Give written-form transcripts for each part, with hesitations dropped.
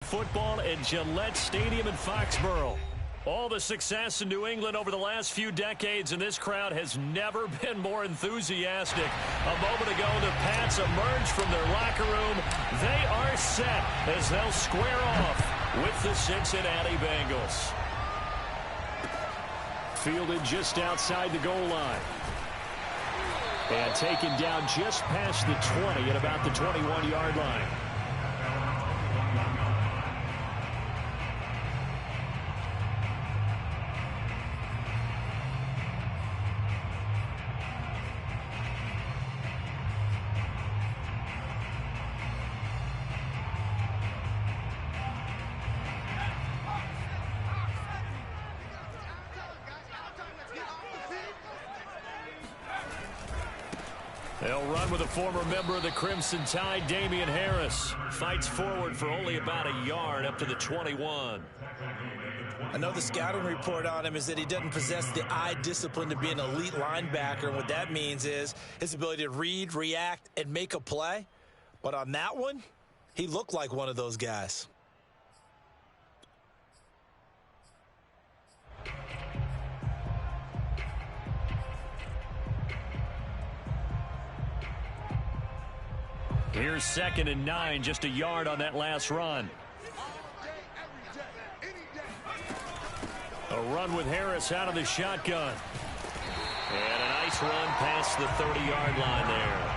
football at Gillette Stadium in Foxborough. All the success in New England over the last few decades, and this crowd has never been more enthusiastic. A moment ago, the Pats emerged from their locker room. They are set as they'll square off with the Cincinnati Bengals. Fielded just outside the goal line. And taken down just past the 20 at about the 21-yard line. They'll run with a former member of the Crimson Tide, Damien Harris. Fights forward for only about a yard up to the 21. I know the scouting report on him is that he doesn't possess the eye discipline to be an elite linebacker. And what that means is his ability to read, react, and make a play. But on that one, he looked like one of those guys. Here's 2nd and 9, just a yard on that last run. A run with Harris out of the shotgun. And a nice run past the 30-yard line there.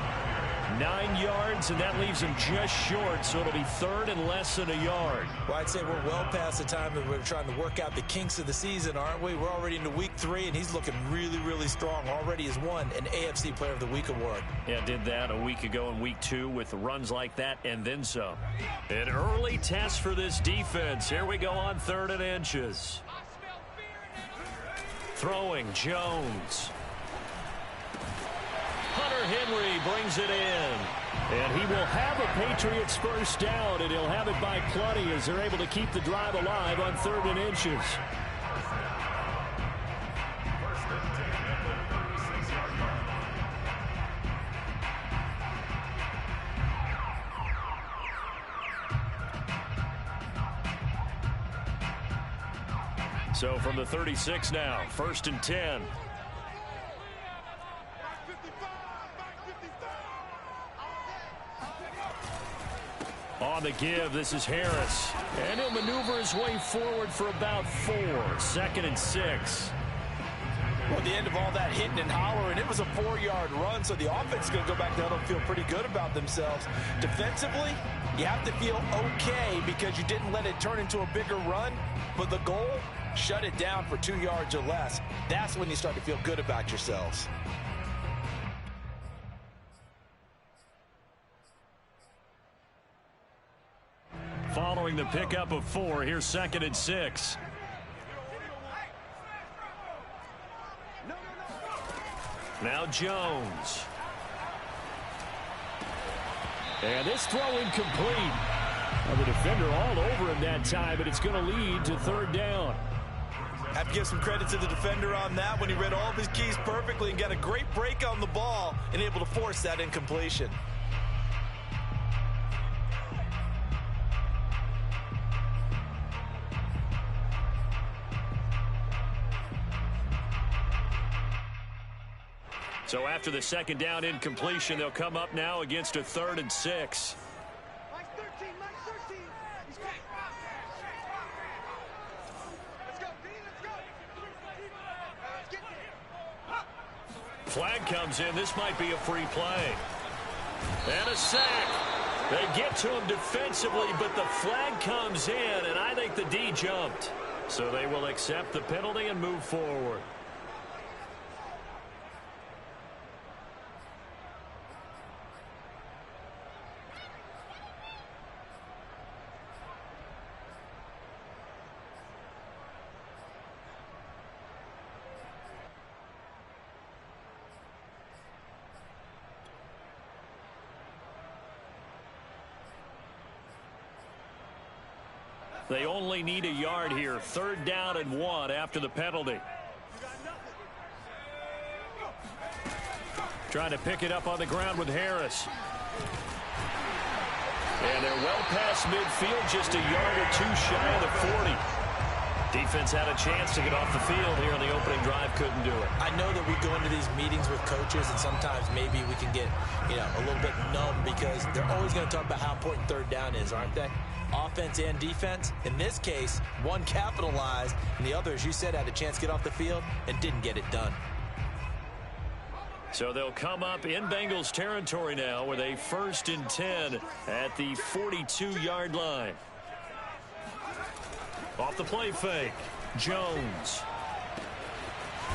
9 yards, and that leaves him just short, so it'll be 3rd and less than a yard. Well, I'd say we're well past the time that we're trying to work out the kinks of the season, aren't we? We're already into week 3, and he's looking really, really strong. Already has won an AFC Player of the Week award. Yeah, did that a week ago in week 2 with runs like that and then some. An early test for this defense. Here we go on 3rd and inches. Throwing Jones. Hunter Henry brings it in. And he will have a Patriots first down, and he'll have it by plenty as they're able to keep the drive alive on 3rd and inches. So from the 36 now, 1st and 10. On the give, this is Harris. And he'll maneuver his way forward for about 4. 2nd and 6. Well, at the end of all that hitting and hollering, it was a 4-yard run, so the offense is going to go back down and feel pretty good about themselves. Defensively, you have to feel okay because you didn't let it turn into a bigger run, but the goal, shut it down for 2 yards or less. That's when you start to feel good about yourselves. Following the pickup of 4, here's 2nd and 6. Now Jones. And this throw incomplete. Well, the defender all over him that time, but it's going to lead to 3rd down. Have to give some credit to the defender on that when he read all of his keys perfectly and got a great break on the ball and able to force that incompletion. So after the 2nd down incompletion, they'll come up now against a 3rd and 6. Flag comes in. This might be a free play. And a sack. They get to him defensively, but the flag comes in, and I think the D jumped. So they will accept the penalty and move forward. They only need a yard here. 3rd down and 1 after the penalty. Trying to pick it up on the ground with Harris. And they're well past midfield, just a yard or two shy of the 40. Defense had a chance to get off the field here on the opening drive, couldn't do it. I know that we go into these meetings with coaches, and sometimes maybe we can get, a little bit numb because they're always going to talk about how important third down is, aren't they? Offense and defense. In this case, one capitalized, and the other, as you said, had a chance to get off the field and didn't get it done. So they'll come up in Bengals territory now with a 1st and 10 at the 42-yard line. Off the play fake, Jones.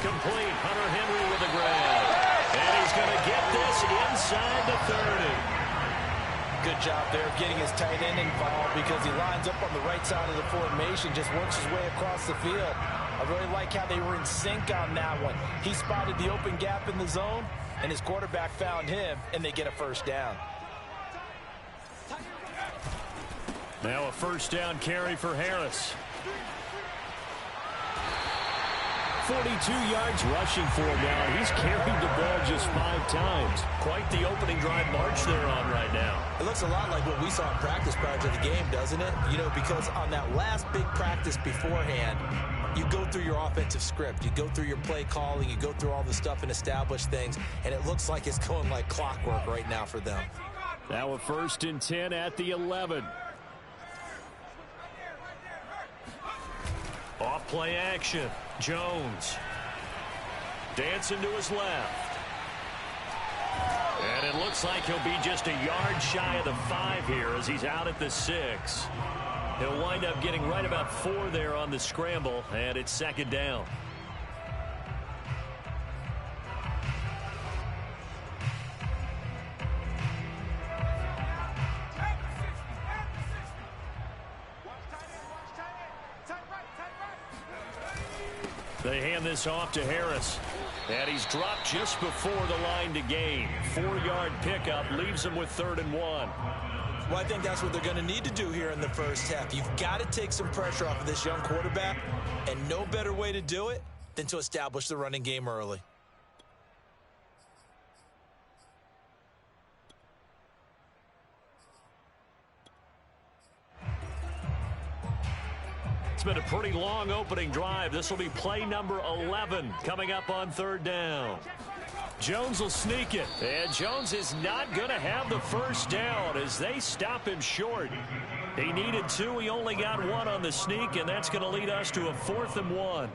Complete, Hunter Henry with the grab. And he's going to get this inside the 30. Good job there of getting his tight end involved because he lines up on the right side of the formation, just works his way across the field. I really like how they were in sync on that one. He spotted the open gap in the zone, and his quarterback found him, and they get a first down. Now a first down carry for Harris. 42 yards rushing for him now. He's carried the ball just 5 times. Quite the opening drive march they're on right now. It looks a lot like what we saw in practice prior to the game, doesn't it? Because on that last big practice beforehand, you go through your offensive script. You go through your play calling. You go through all the stuff and establish things. And it looks like it's going like clockwork right now for them. Now a 1st and 10 at the 11. Off play action. Jones. Dancing to his left. And it looks like he'll be just a yard shy of the 5 here as he's out at the 6. He'll wind up getting right about 4 there on the scramble, and it's 2nd down. They hand this off to Harris. And he's dropped just before the line to gain. 4-yard pickup leaves him with 3rd and 1. Well, I think that's what they're going to need to do here in the first half. You've got to take some pressure off of this young quarterback, and no better way to do it than to establish the running game early. It's been a pretty long opening drive. This will be play number 11 coming up on 3rd down. Jones will sneak it. And Jones is not going to have the first down as they stop him short. He needed 2. He only got 1 on the sneak, and that's going to lead us to a 4th and 1.